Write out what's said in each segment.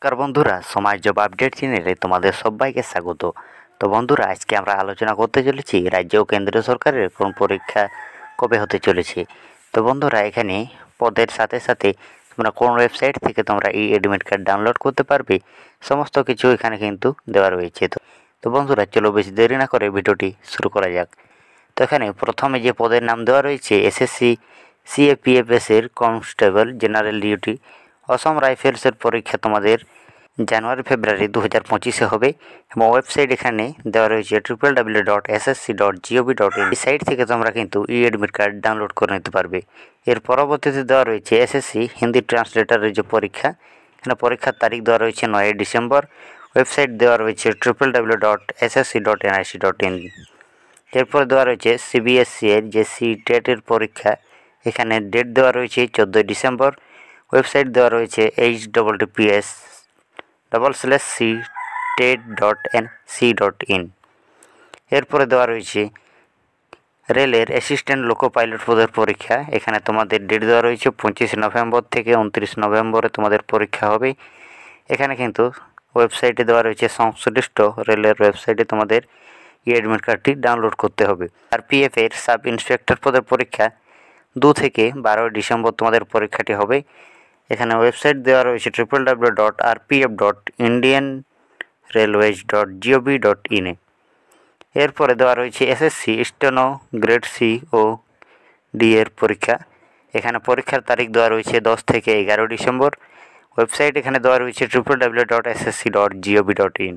নমস্কার বন্ধুরা, সমাজ জব আপডেট চ্যানেলে তোমাদের সবাইকে স্বাগত। তো বন্ধুরা, আজকে আমরা আলোচনা করতে চলেছি রাজ্য ও কেন্দ্রীয় সরকারের কোন পরীক্ষা কবে হতে চলেছে। তো বন্ধুরা, এখানে পদের সাথে সাথে তোমরা কোন ওয়েবসাইট থেকে তোমরা এই অ্যাডমিট কার্ড ডাউনলোড করতে পারবে, সমস্ত কিছু এখানে কিন্তু দেওয়া রয়েছে। তো বন্ধুরা, চলো বেশি দেরি না করে ভিডিওটি শুরু করা যাক। তো এখানে প্রথমে যে পদের নাম দেওয়া রয়েছে এসএসসি সিএপিএফএস এর কনস্টেবল জেনারেল ডিউটি অসম রাইফেলসের পরীক্ষা তোমাদের জানুয়ারি ফেব্রুয়ারি 2025-এ হবে এবং ওয়েবসাইট এখানে দেওয়া রয়েছে www.ssc.gov.in। এই সাইট থেকে তোমরা কিন্তু ই অ্যাডমিট কার্ড ডাউনলোড করে নিতে পারবে। এর পরবর্তীতে দেওয়া রয়েছে এসএসসি হিন্দি ট্রান্সলেটারের যে পরীক্ষা, এখানে পরীক্ষার তারিখ দেওয়া রয়েছে 9 ডিসেম্বর। ওয়েবসাইট দেওয়া রয়েছে www.ssc.nic.in। এরপরে দেওয়া রয়েছে সিবিএসসি এর যে টেটের পরীক্ষা, এখানে ডেট দেওয়া রয়েছে 14 ডিসেম্বর। ওয়েবসাইট দেওয়া রয়েছে https://ctet.nc.in। এরপরে দেওয়া রয়েছে রেলের অ্যাসিস্ট্যান্ট লোকো পাইলট পদের পরীক্ষা, এখানে তোমাদের ডেট দেওয়া রয়েছে 25 নভেম্বর থেকে 29 নভেম্বরে তোমাদের পরীক্ষা হবে। এখানে কিন্তু ওয়েবসাইটে দেওয়া রয়েছে সংশ্লিষ্ট রেলের ওয়েবসাইটে তোমাদের এই অ্যাডমিট কার্ডটি ডাউনলোড করতে হবে। আরপিএফ এর সাব ইন্সপেক্টর পদের পরীক্ষা 2 থেকে 12 ডিসেম্বর তোমাদের পরীক্ষাটি হবে। এখানে ওয়েবসাইট দেওয়া রয়েছে www.rpf.indianrailways.gov.in। এরপরে দেওয়া রয়েছে এসএসসি স্টেনো গ্রেড সি ও ডি এর পরীক্ষা, এখানে পরীক্ষার তারিখ দেওয়া রয়েছে 10 থেকে 11 ডিসেম্বর। ওয়েবসাইট এখানে দেওয়া রয়েছে www.ssc.gov.in।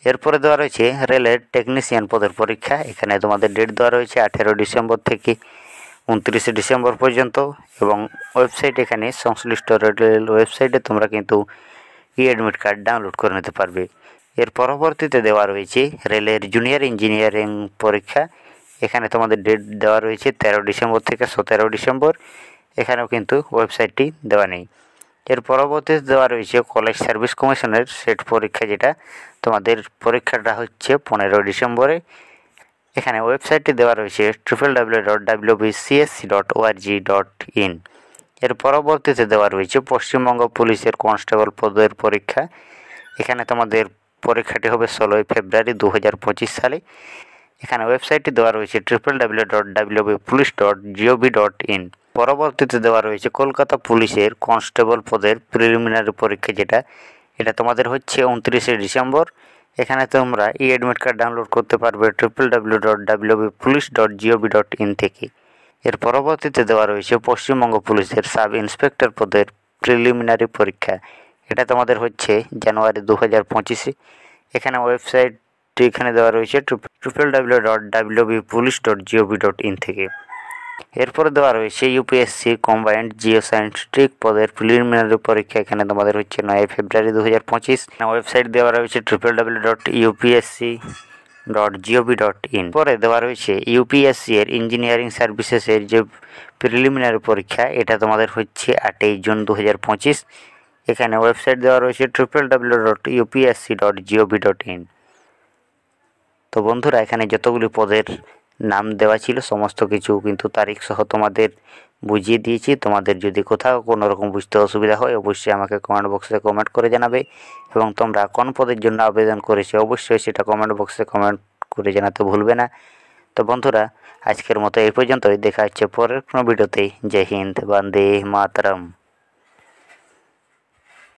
এরপরে দেওয়া রয়েছে রেলের টেকনিশিয়ান পদের পরীক্ষা, এখানে তোমাদের ডেট দেওয়া রয়েছে 18 ডিসেম্বর থেকে 29 ডিসেম্বর পর্যন্ত এবং ওয়েবসাইট এখানে সংশ্লিষ্ট রেল ওয়েবসাইটে তোমরা কিন্তু ই অ্যাডমিট কার্ড ডাউনলোড করে নিতে পারবে। এর পরবর্তীতে দেওয়া রয়েছে রেলের জুনিয়র ইঞ্জিনিয়ারিং পরীক্ষা, এখানে তোমাদের ডেট দেওয়া রয়েছে 13 ডিসেম্বর থেকে 17 ডিসেম্বর। এখানেও কিন্তু ওয়েবসাইটটি দেওয়া নেই। এর পরবর্তীতে দেওয়া রয়েছে কলেজ সার্ভিস কমিশনের সেট পরীক্ষা, যেটা তোমাদের পরীক্ষাটা হচ্ছে 15 ডিসেম্বরে। এখানে ওয়েবসাইটটি দেওয়া রয়েছে www.wcsc.org.in। এর পরবর্তীতে দেওয়া রয়েছে পশ্চিমবঙ্গ পুলিশের কনস্টেবল পদের পরীক্ষা, এখানে তোমাদের পরীক্ষাটি হবে 16 ফেব্রুয়ারি 2025 সালে। এখানে ওয়েবসাইটটি দেওয়া রয়েছে www.police.gov.in। পরবর্তীতে দেওয়া রয়েছে কলকাতা পুলিশের কনস্টেবল পদের প্রিলিমিনারি পরীক্ষা, এটা তোমাদের হচ্ছে 29 ডিসেম্বর। এখানে তোমরা ই অ্যাডমিট কার্ড ডাউনলোড করতে পারবে www.police.gov.in থেকে। এর পরবর্তীতে দেওয়া রয়েছে পশ্চিমবঙ্গ পুলিশের সাব ইন্সপেক্টর পদের প্রিলিমিনারি পরীক্ষা, এটা তোমাদের হচ্ছে জানুয়ারি 2025-এ। এখানে ওয়েবসাইটটি এখানে দেওয়া রয়েছে www.police.gov.in থেকে। এরপরে দেওয়া রয়েছে ইউপিএসসি কম্বাইন্ড জিওসায়েন্টিফিক পদের প্রিলিমিনারি পরীক্ষা, এখানে তোমাদের হচ্ছে 9 ফেব্রুয়ারি 2025। ওয়েবসাইট দেওয়া রয়েছে www.upsc.gov.in। পরে দেওয়া রয়েছে ইউপিএসসি এর ইঞ্জিনিয়ারিং সার্ভিসেসের যে প্রিলিমিনারি পরীক্ষা, এটা তোমাদের হচ্ছে 8 জুন 2025। এখানে ওয়েবসাইট দেওয়া রয়েছে www.upsc.gov.in। তো বন্ধুরা, এখানে যতগুলি পদের নাম দেওয়া ছিল সমস্ত কিছু কিন্তু তারিখ সহ তোমাদের বুঝিয়ে দিয়েছি। তোমাদের যদি কোথাও কোনো রকম বুঝতে অসুবিধা হয় অবশ্যই আমাকে কমেন্ট বক্সে কমেন্ট করে জানাবে এবং তোমরা কোন পদের জন্য আবেদন করেছো অবশ্যই সেটা কমেন্ট বক্সে কমেন্ট করে জানাতে ভুলবে না। তো বন্ধুরা, আজকের মতো এই পর্যন্তই, দেখা হচ্ছে পরের কোনো ভিডিওতে। জয় হিন্দ, বন্দে মাতরম।